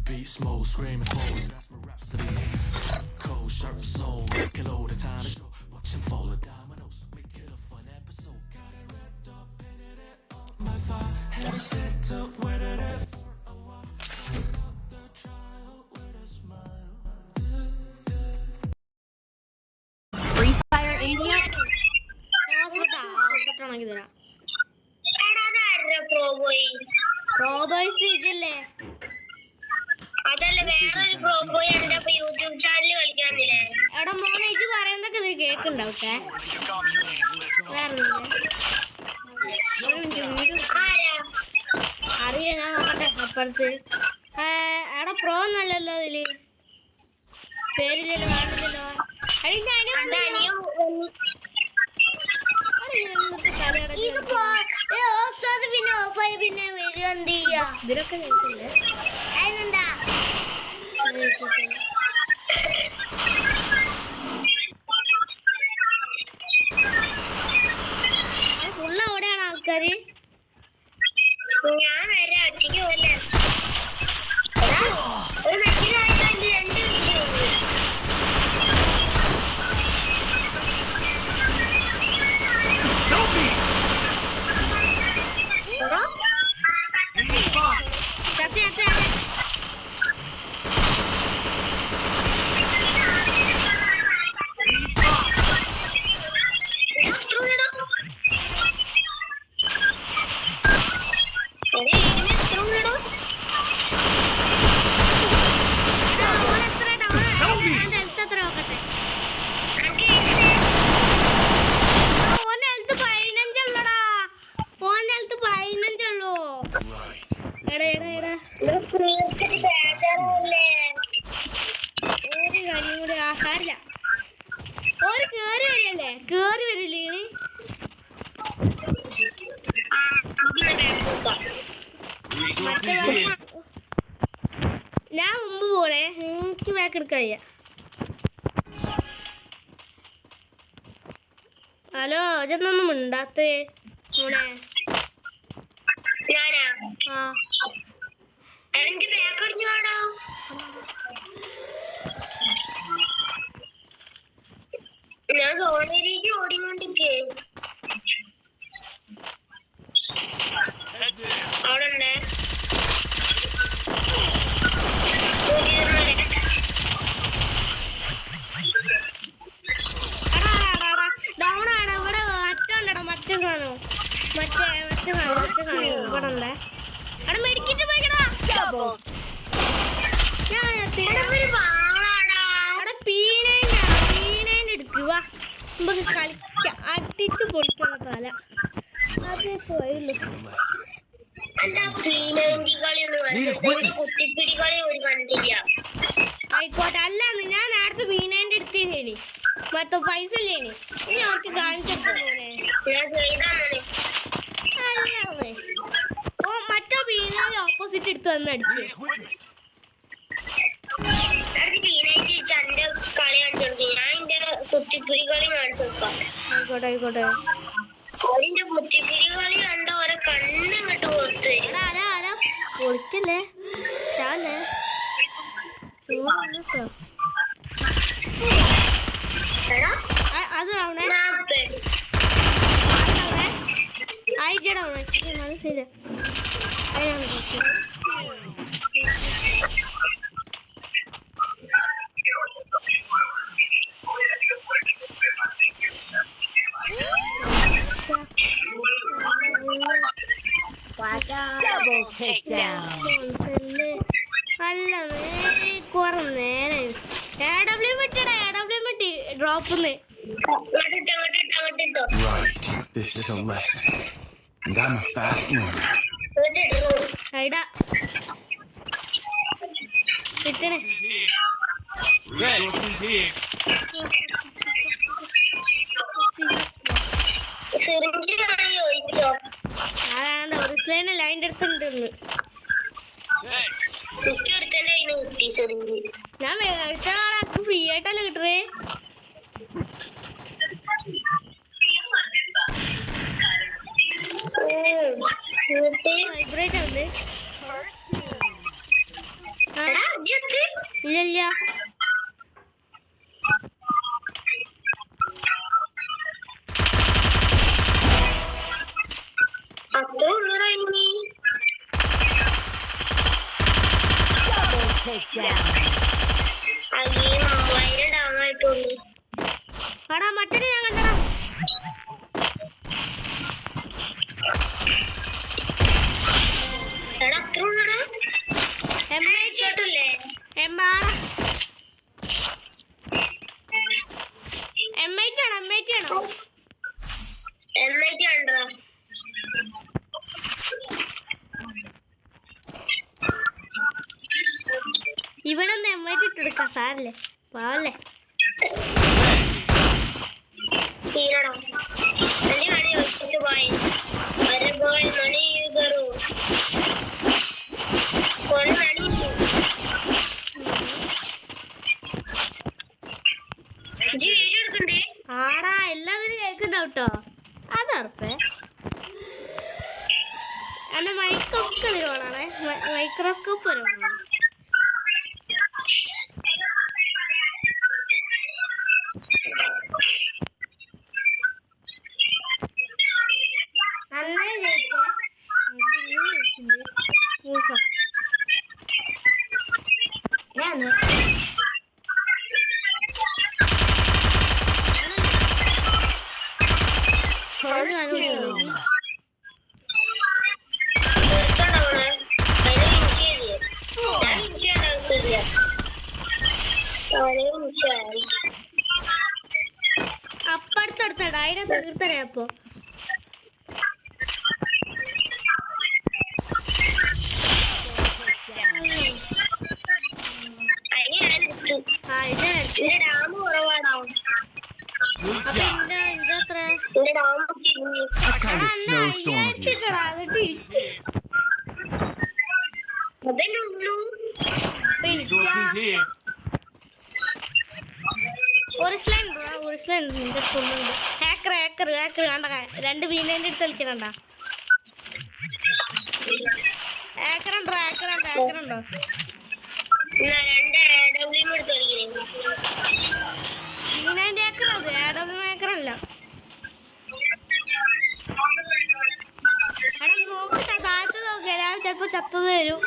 beat small, screaming forwards. That's my rhapsody. Cold, sharp soul, make it all the time to show. Watch him fall of dominoes, make it a fun episode. Got it wrapped up, painted it on my thigh. Had it stacked up, waited it for a while. Started up the trial with a smile. Free Fire India. പ്രോബോയ്സ് ഇതല്ലേ അതല്ല വേറൊരു പ്രോബോയ് എന്റെ YouTube channel കളിക്കാന്നില്ലേ എടാ മോനെ ഇത് പറയുന്നതൊക്കെ ഇത് കേൾക്കുന്നുണ്ടാവട്ടെ അറിയാ ഞാൻ നോക്കട്ടെ അപ്പുറത്ത് എടാ പ്രോ ഒന്നല്ലല്ലോ അതില് പേരില്ലല്ലോ കാണുന്നില്ലല്ലോ പിന്നെ ഓഫായി പിന്നെ വരിക എന്ത് ചെയ്യാ ഇതിലൊക്കെ കേൾക്കില്ലേ അതിനെന്താ ഫുള്ള് എവിടെയാണ് ആൾക്കാര് ഞാൻ വരെ ഒറ്റയ്ക്ക് പോലെ ഞാൻ മുമ്പ് പോണേ എനിക്ക് ബാക്ക് എടുക്കാൻ കഴിയാ ഹലോ ഇതൊന്നും മിണ്ടാത്തേ മോനെ ആ ഞാൻ സോണിലേക്ക് ഓടിക്കൊണ്ടിരിക്കേ അവിടെ ഉണ്ടേ ഡൗൺ ആണ് ഇവിടെ മറ്റുണ്ടോ മറ്റേ സാധനം മറ്റേ സാധനം ഇവിടെ ഉണ്ടേ അവിടെ മെഡിക്കറ്റ് പോയിക്കടാ പീനേന്റെ എടുക്ക് വാ നമുക്ക് കളിക്കാം അടിച്ച് പൊളിക്കാനുള്ള കാല അതേ പോയുള്ളൂ ആയിക്കോട്ടെ അല്ലാന്ന് ഞാൻ നേരത്തെ പീനേന്റെ എടുത്തേനി മറ്റേ പൈസ ഇല്ലേനി ഇനി അവർക്ക് കാണിച്ചെടുത്ത പോലെ ഓ മറ്റോ പീനേന്റെ ഓപ്പോസിറ്റ് എടുത്ത് വന്ന് അടിച്ചു ആയിക്കോട്ടെ ആയിക്കോട്ടെ അതിന്റെ കുത്തിപ്പിടി കളി കണ്ട ഓരോ കണ്ണിങ്ങോട്ട് പുറത്ത് പൊളിക്കല്ലേ ചാലേ അത് ആയിട്ടാ മനസ്സില്ല Double takedown. അല്ല കുറെ നേരം drop Right, this is a lesson. And I'm a fast learner. Resources here. ലൈൻ്റെ അടുത്തുണ്ടെന്ന് ഞാൻ ഫ്രീ ആയിട്ടല്ലേ കിട്ടേ വൈബ്രേറ്റ് ആവുന്നത് ഇല്ല Double takedown. എടാ മറ്റേ ഞാൻ കണ്ടടാ ഇവനൊന്ന് എമ്മൈറ്റ് ഇട്ടെടുക്കാം സാറല്ലേ പാവല്ലേ ആടാ എല്ലാത്തിനും കേൾക്കുന്നുണ്ടാവും കേട്ടോ അതറപ്പേ എന്റെ മൈക്രോസ്കോപ്പ് വരുവാണേ മൈക്രോസ്കോപ്പ് വരുവാണ് First doom. അപ്പടുത്തടുത്തടാ അതിനെ തീർത്തരേ അപ്പൊ What kind of snowstorm do you have? Resources here. ഒരു സ്ലൈഡ് നിന്റെ കൊണ്ടുണ്ട് ഹാക്കർ കണ്ട രണ്ട് വീലിന്റെ അടുത്ത് കളിക്കണണ്ട ഹാക്കറുണ്ടോ വീലിന്റെ ഹാക്കർ അത് AW ഹാക്കറല്ല എടാ നോക്കട്ടെ താഴത്ത് നോക്കിയാ ചിലപ്പോ ചത്തത് വരും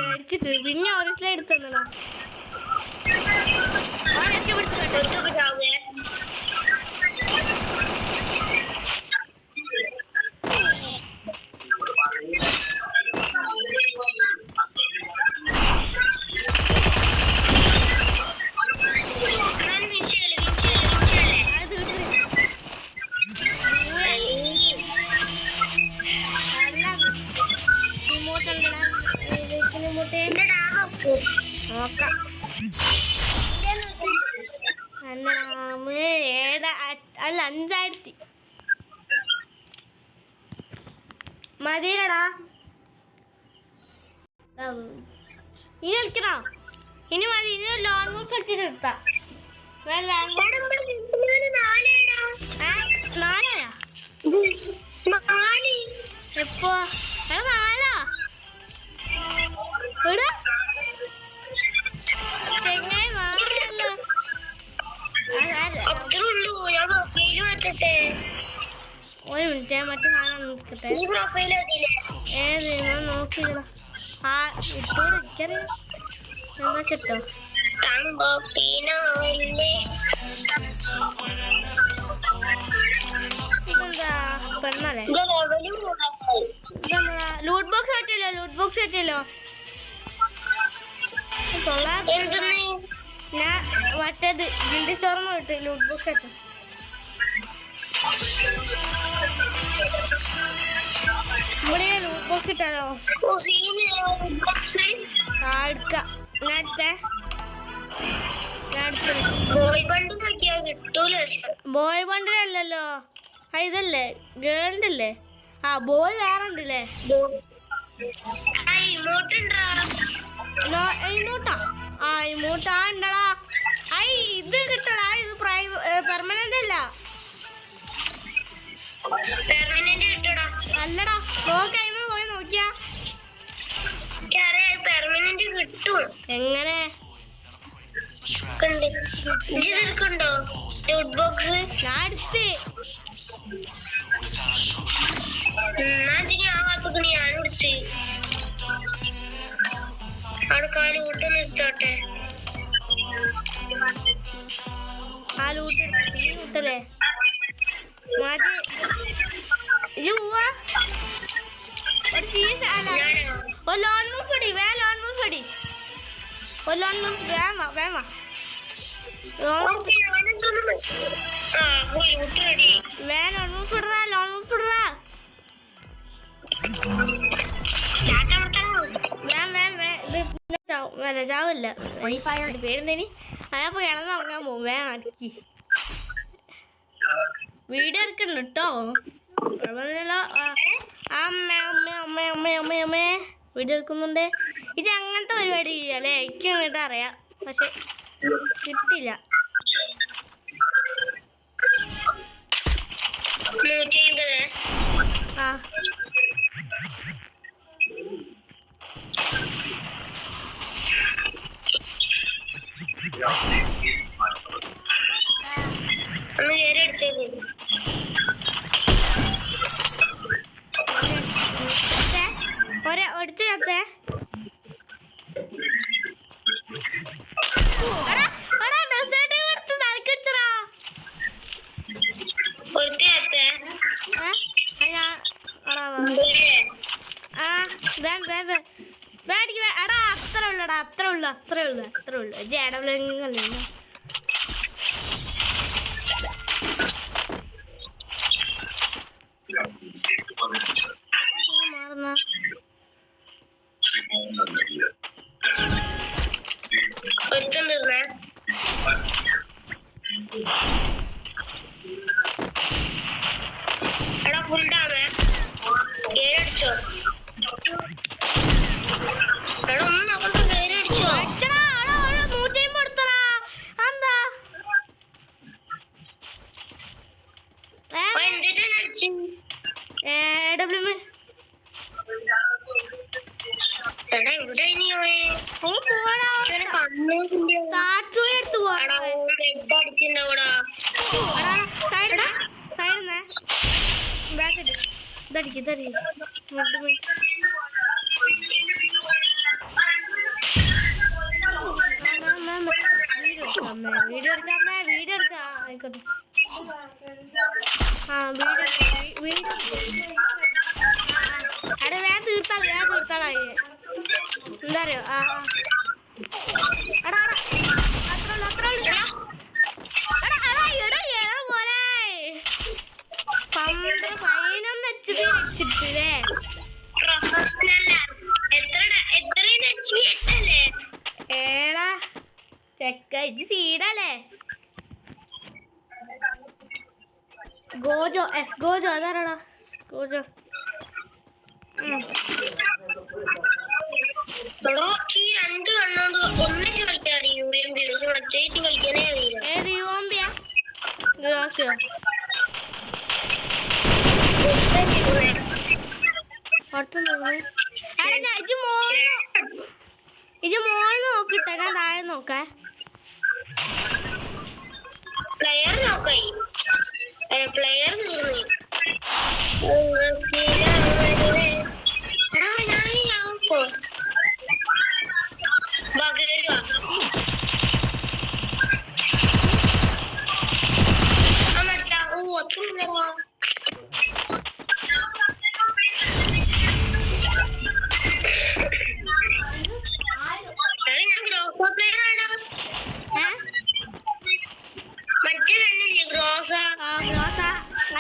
അടിച്ചിട്ട് പിന്നെ ഒരു സ്ലൈഡ് എടുത്തതാ അല്ല 5000 മതിയടാ ഇനി കളിക്കണോ ഇനി മതി ഇനി ലോങ് മൂവ് കളിച്ചിട്ടെടുത്താ എപ്പോ നാലാ ഒരു മിനിറ്റ് ഞാൻ മറ്റേ കാണാൻ നോക്കട്ടെ ഏത് ഞാൻ നോക്കിയില്ല ആ ഇട്ടോടെ എനിക്കറിയാം എന്താ കിട്ടോ ഇതെന്താ പെണ്ണല്ലേ ലൂട്ട് ബോക്സ് പറ്റിയല്ലോ ഞാൻ മറ്റേത് ജിണ്ടി സ്റ്റോറിന് പോയിട്ട് ലൂട്ട് ബോക്സ് ആയിട്ട് ഇവിടെ ലൂട്ട് ബോക്സ് ഇട്ടാലോ ബോയ് ബണ്ടിലല്ലോ. ഇതല്ലേ ഗേളിന്റെ അല്ലേ? ആ ബോയ് വേറെ ഉണ്ടല്ലേ? ഇമോട്ടാ? ആ ഇമോട്ടാ ഉണ്ടടാ. ഇത് കിട്ടടാ. ഇത് പെർമനന്റ് അല്ല. അല്ലടാ നോക്കായ്മ പോയി നോക്കിയാ എങ്ങനെ ലൂട്ടല്ലേ മാറ്റി ഇത് പോവാ. ഒരു ഫീസ് അല്ല ഒരു ലോൺ മൂവ് പടി. വേ ലോൺ മൂവ് പടി. ഒരു ലോൺ മൂവ് വേമ വേമ ലോൺ മൂവ് പിടുതാ. ലോൺ മൂവ് പിടുതാ. ചാവില്ല പേരെന്തേനി അയാപ്പോ കിടന്നുറങ്ങാൻ പോകും. വേ അടക്കി വീഡിയോ എടുക്കണ്ട കേട്ടോ. അമ്മ വീഡിയോ എടുക്കുന്നുണ്ട്. ഇത് അങ്ങനത്തെ പരിപാടി അല്ലേ? എനിക്ക് അങ്ങോട്ട് അറിയാം, പക്ഷെ കിട്ടില്ല. ആ എടുത്തേ അത്ര ഉള്ളു ജേടവിളങ്ങല്ലേ മാറുന്ന വീഡിയോ എടുക്കാം ആയിക്കോട്ടെ. ആ വീഡിയോ അവിടെ വേഗം തീർത്താളായി എന്താ അറിയോ? ആ ഇത് സീഡല്ലേ? Gojo അതാരാടാ Gojo? ഏത് യുവമ്പിയാ? ഇത് മോള് നോക്കിട്ടെ, ഞാൻ താഴെ നോക്കേ. പ്ലെയർ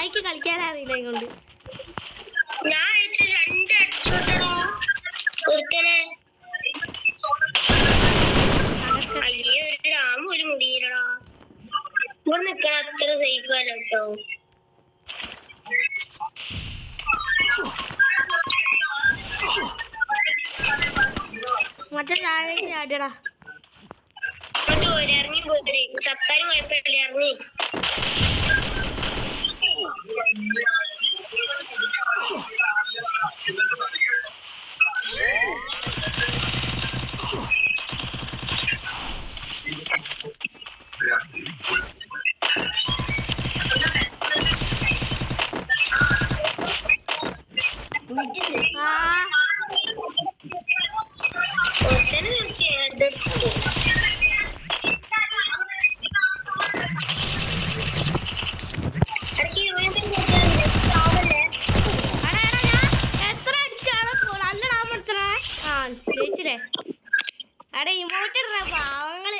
എനിക്ക് കളിക്കാനറിയില്ല കൊണ്ട് ഞാൻ 2 അടിച്ചോട്ടോ ഒരുത്തനെ. അത്ര സേഫ് അല്ല കേട്ടോ. മറ്റേ താഴേക്ക് ചാടിയടാ. ഇറങ്ങി പോരെ, ചത്താലും കുഴപ്പമില്ല, ഇറങ്ങി. അടെ ഇമോട്ട് ഇട പാവങ്ങള്.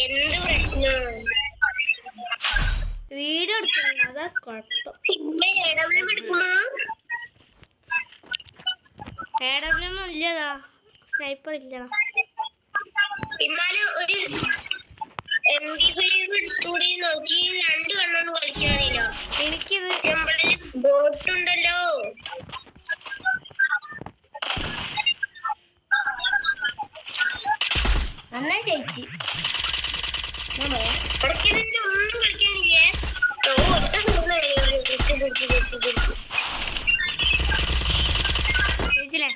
എന്ത് പ്രശ്നം? വീഡിയോ എടുക്കുന്നുണ്ട്, അതാ കുഴപ്പം. ഏടൊന്നും ഇല്ലതാ, സ്നൈപ്പർ ഇല്ലടാ. എന്നാലും ഒരു MP5 എടുത്തുകൂടി നോക്കി 2 കണ്ണോണ്ട് കളിക്കാനില്ല. എനിക്കിത് ബോട്ടുണ്ടല്ലോ. നന്നായി ചേച്ചി ഒന്നും കളിക്കാനില്ലേ. ചേച്ചില്ലേ